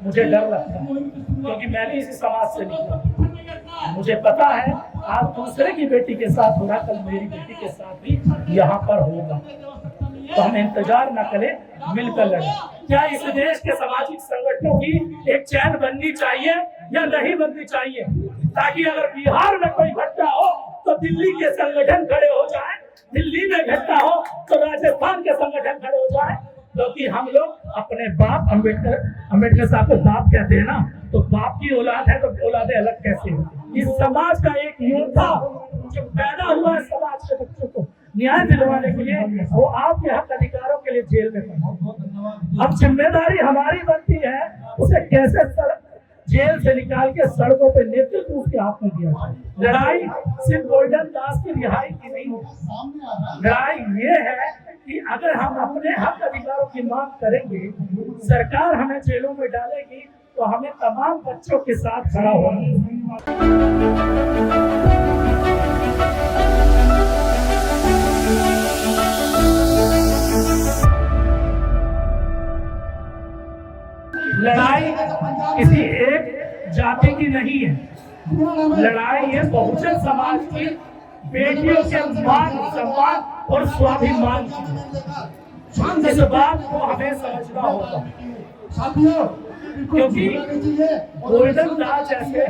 मुझे डर लगता है, क्योंकि मैं भी इसी समाज से निकला। मुझे पता है आज दूसरे की बेटी के साथ हो रहा, कल मेरी बेटी के साथ भी यहाँ पर होगा। तो हम इंतजार न करें, मिलकर लड़ें। क्या इस देश के सामाजिक संगठनों की एक चैन बननी चाहिए या नहीं बननी चाहिए, ताकि अगर बिहार में कोई घटना हो तो दिल्ली के संगठन खड़े हो जाए, दिल्ली में घटना हो तो राजस्थान के संगठन खड़े हो जाए। क्योंकि हम लोग अपने बाप अम्बेडकर साहब को बाप कहते हैं ना, तो बाप की औलाद है तो औलादें अलग कैसे होती। इस समाज का एक योद्धा जो पैदा हुआ है समाज के बच्चों को न्याय दिलवाने के लिए, वो आपके हक अधिकारों के लिए जेल में पड़ा। अब जिम्मेदारी हमारी बनती है उसे कैसे जेल से निकाल के सड़कों पे नेतृत्व उसके हाथ में दिया जाए। लड़ाई सिर्फ गोल्डन दास की रिहाई की नहीं है, लड़ाई ये है कि अगर हम अपने हक अधिकारों की मांग करेंगे, सरकार हमें जेलों में डालेगी, तो हमें तमाम बच्चों के साथ खड़ा होना। लड़ाई किसी एक जाति की नहीं है, लड़ाई है बहुजन समाज की बेटियों के मान सम्मान और स्वाभिमान की। इस बात को हमें समझना होगा, क्योंकि गोल्डन दास जैसे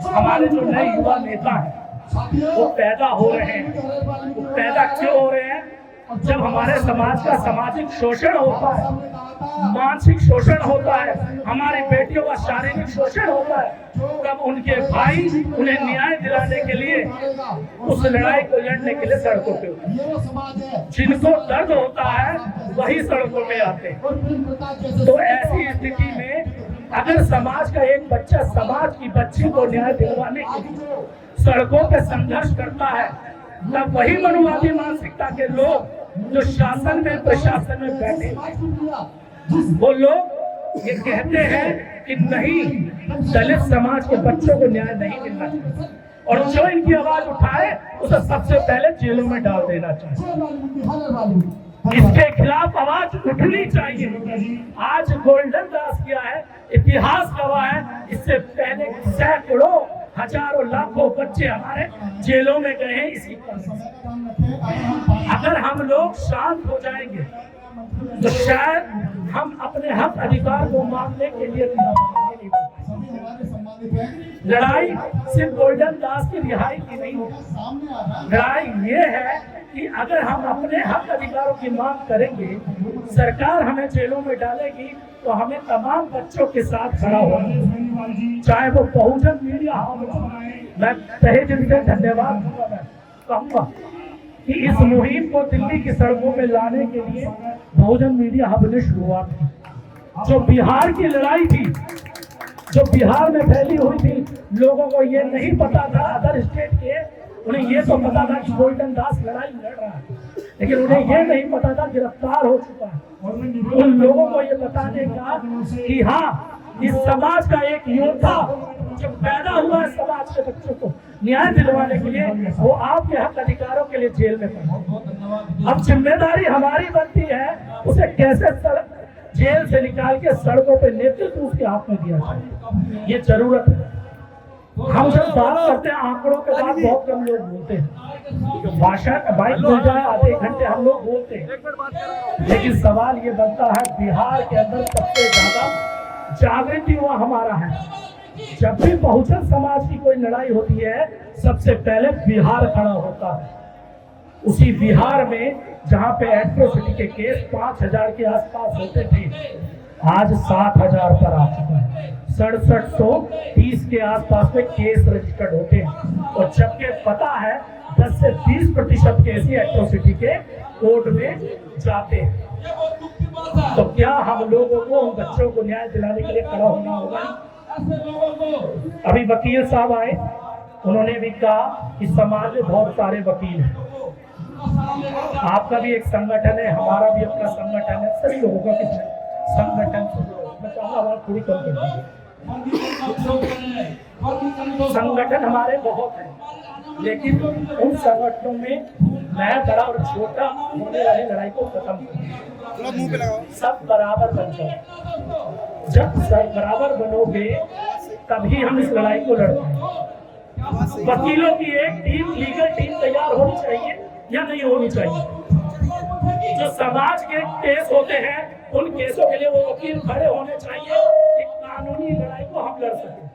हमारे जो नए युवा नेता हैं वो पैदा हो रहे हैं। वो पैदा क्यों हो रहे हैं? जब हमारे समाज का सामाजिक शोषण होता है, मानसिक शोषण होता है, हमारी बेटियों का शारीरिक शोषण होता है, तब उनके भाई उन्हें न्याय दिलाने के लिए उस लड़ाई को लड़ने के लिए सड़कों पे उतरते हैं। जिनको दर्द होता है वही सड़कों पे आते हैं। तो ऐसी स्थिति में अगर समाज का एक बच्चा समाज की बच्ची को न्याय दिलवाने के लिए सड़कों पे संघर्ष करता है, तब वही मनुवादी मानसिकता के लोग जो शासन में प्रशासन में बैठे, वो लोग ये कहते हैं कि नहीं, दलित समाज के बच्चों को न्याय नहीं मिलना चाहिए, और जो इनकी आवाज उठाए उसे सबसे पहले जेलों में डाल देना चाहिए। इसके खिलाफ आवाज उठनी चाहिए। आज गोल्डन दास किया है, इतिहास गवाह है, इससे पहले सैकड़ों हजारों लाखों बच्चे हमारे जेलों में गए हैं इसी कारण। अगर हम लोग शांत हो जाएंगे तो शायद हम अपने हक अधिकार को मांगने के लिए लड़ाई सिर्फ गोल्डन दास की रिहाई की नहीं है, लड़ाई ये है कि अगर हम अपने हक अधिकारों की मांग करेंगे, सरकार हमें जेलों में डालेगी, तो हमें तमाम बच्चों के साथ खड़ा होना, चाहे वो बहुजन मीडिया हो। मैं तहे दिल से धन्यवाद दूंगा। मैं कहूँगा कि इस मुहिम को दिल्ली की सड़कों में लाने के लिए बहुजन मीडिया हब ने शुरुआत की। जो बिहार की लड़ाई थी, जो बिहार में फैली हुई थी, लोगों को ये नहीं पता था, अदर स्टेट के उन्हें ये तो पता था कि गोल्डन दास लड़ाई लड़ रहा है, लेकिन उन्हें ये नहीं पता था गिरफ्तार हो चुका है। उन लोगों को ये बताने का कि हाँ, इस समाज का एक योद्धा जो पैदा हुआ है समाज के बच्चों को न्याय दिलवाने के लिए, वो आपके हक अधिकारों के लिए जेल में पड़ा। अब जिम्मेदारी हमारी बनती है उसे कैसे जेल से निकाल के सड़कों पे नेतृत्व उसके हाथ में दिया जाए, ये जरूरत है। हम जब बात करते हैं आंकड़ों के बाद बहुत कम लोग बोलते हैं, भाषा का बाइक मिल जाए आधे घंटे हम लोग बोलते हैं, लेकिन सवाल ये बनता है बिहार के अंदर सबसे ज्यादा जागृति हुआ हमारा है। जब भी बहुजन समाज की कोई लड़ाई होती है, सबसे पहले बिहार खड़ा होता है। उसी बिहार में जहाँ पे एट्रोसिटी के केस 5000 के आसपास होते थे, आज 7000 पर आ चुका है। 6730 के आसपास में केस रजिस्टर्ड होते हैं, और जबकि पता है 10 से 20% केस ही एट्रोसिटी के कोर्ट में जाते हैं। तो क्या हम लोगों को उन बच्चों को न्याय दिलाने के लिए खड़ा होना होगा? अभी वकील साहब आए, उन्होंने भी कहा कि समाज में बहुत सारे वकील हैं, आपका भी एक संगठन है, हमारा भी अपना संगठन है, सभी लोगों का संगठन। मैं चाहूँगा आवाज थोड़ी कम कर दीजिए। संगठन हमारे बहुत हैं, लेकिन उन संगठनों में मैं बड़ा और छोटा होने वाली लड़ाई को खत्म करूँ। मुंह पे लगाओ। सब बराबर बन जाओ। जब सब बराबर बनोगे तभी हम इस लड़ाई को लड़ पाएंगे। वकीलों की एक टीम, लीगल टीम तैयार होनी चाहिए या नहीं होनी चाहिए। जो समाज के केस होते हैं उन केसों के लिए वो वकील खड़े होने चाहिए कि कानूनी लड़ाई को हम लड़ सकें।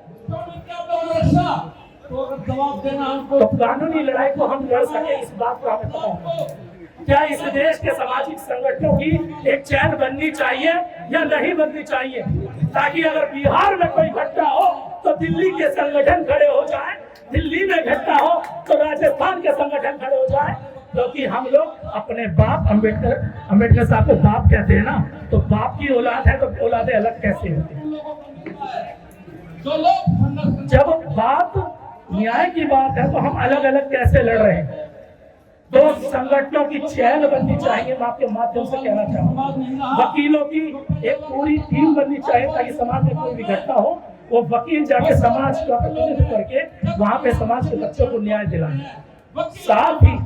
तो कानूनी लड़ाई को हम लड़ सके, इस बात को हमें पता है। क्या इस देश के सामाजिक संगठनों की एक चैन बननी चाहिए या नहीं बननी चाहिए, ताकि अगर बिहार में कोई घटना हो तो दिल्ली के संगठन खड़े हो जाए, दिल्ली में घटना हो तो राजस्थान के संगठन खड़े हो जाए। क्योंकि हम लोग अपने बाप, अम्बेडकर साहब को बाप कहते हैं ना, तो बाप की औलाद है तो औलादें अलग कैसे होती हैं। जब बात न्याय की बात है तो हम अलग अलग कैसे लड़ रहे हैं। दो संगठनों की चैन बननी चाहिए, मैं आपके माध्यम से कहना चाहूँगा। वकीलों की एक पूरी टीम बननी चाहिए ताकि समाज में कोई भी घटना हो वो वकील जाके समाज का प्रतिनिधित्व करके वहाँ पे समाज के बच्चों को न्याय दिलाए। साथ ही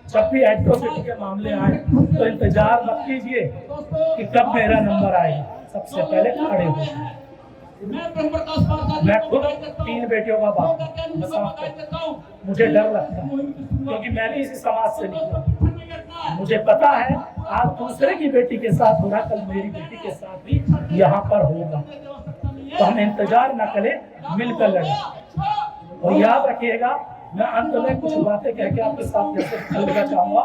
जब भी एट्रोसिटी के मामले आए तो इंतजार मत कीजिए कि कब मेरा नंबर आएगा, सबसे पहले खड़े हो। मैं खुद 3 बेटियों का बाप हूं। मुझे डर लगता है क्योंकि मैं भी इसी समाज से निकला। मुझे पता है आज दूसरे की बेटी के साथ हो रहा, कल मेरी बेटी के साथ भी यहाँ पर होगा। तो हम इंतजार न करें, मिलकर लड़ें। और याद रखिएगा, मैं अंत में कुछ बातें कह के आपके साथ जैसे बोलना चाहूंगा।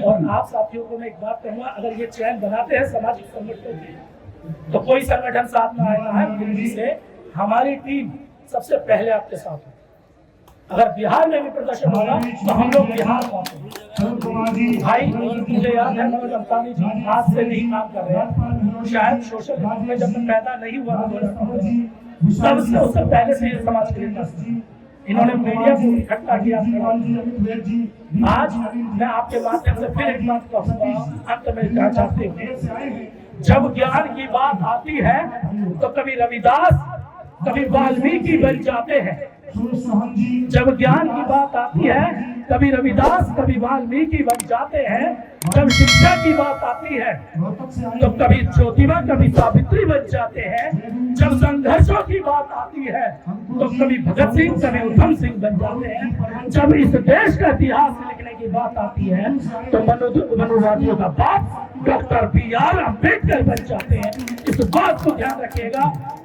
और आप साथियों को मैं एक बात कहूंगा, अगर ये चैन बनाते हैं सामाजिक संगठनों की तो कोई संगठन साथ में आएगा है दिल्ली से, हमारी टीम सबसे पहले आपके साथ है। अगर बिहार में भी प्रदर्शन होगा तो हम लोग बिहार पहुंचेंगे। भाई मुझे याद है मनोज अंसारी जी आज से नहीं काम कर रहे हैं, शायद सोशल मीडिया में जब मैं पैदा नहीं हुआ तब से उससे पहले से ये समाज के लिए इन्होंने मीडिया को इकट्ठा किया। आज मैं आपके माध्यम से फिर एक बात कहूंगा, अंत में कहना चाहते हैं, जब ज्ञान की बात आती है तो कभी रविदास कभी वाल्मीकि बन जाते हैं। जब ज्ञान की बात आती है कभी रविदास कभी वाल्मीकि बन जाते हैं। जब शिक्षा की बात आती है तो कभी ज्योतिबा कभी सावित्री बन जाते हैं। जब संघर्षों की बात आती है तो कभी भगत सिंह कभी उधम सिंह बन जाते हैं। जब इस देश का इतिहास लिखने की बात आती है तो मनुवादियों का बाप डॉक्टर BR अम्बेडकर बन जाते हैं। इस बात को ध्यान रखिएगा,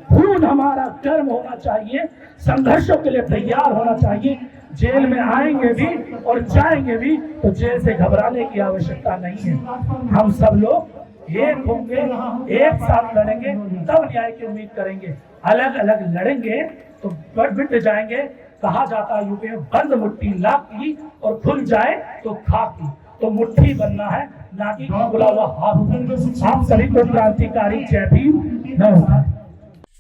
खून हमारा गर्म होना चाहिए, संघर्षों के लिए तैयार होना चाहिए। जेल में आएंगे भी और जाएंगे भी तो जेल से घबराने की आवश्यकता नहीं है। हम सब लोग एक होंगे, एक साथ लड़ेंगे, तब न्याय की उम्मीद करेंगे। अलग अलग लड़ेंगे तो बिट जाएंगे। कहा जाता है यूपी में, बंद मुट्ठी लाख की और खुल जाए तो खाक की। तो मुट्ठी बनना है, ना कि खुला हुआ हाथ। आप सभी को क्रांतिकारी जय भीम।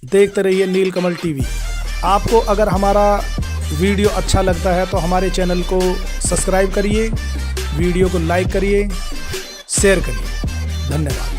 देखते रहिए नीलकमल टीवी। आपको अगर हमारा वीडियो अच्छा लगता है तो हमारे चैनल को सब्सक्राइब करिए, वीडियो को लाइक करिए, शेयर करिए। धन्यवाद।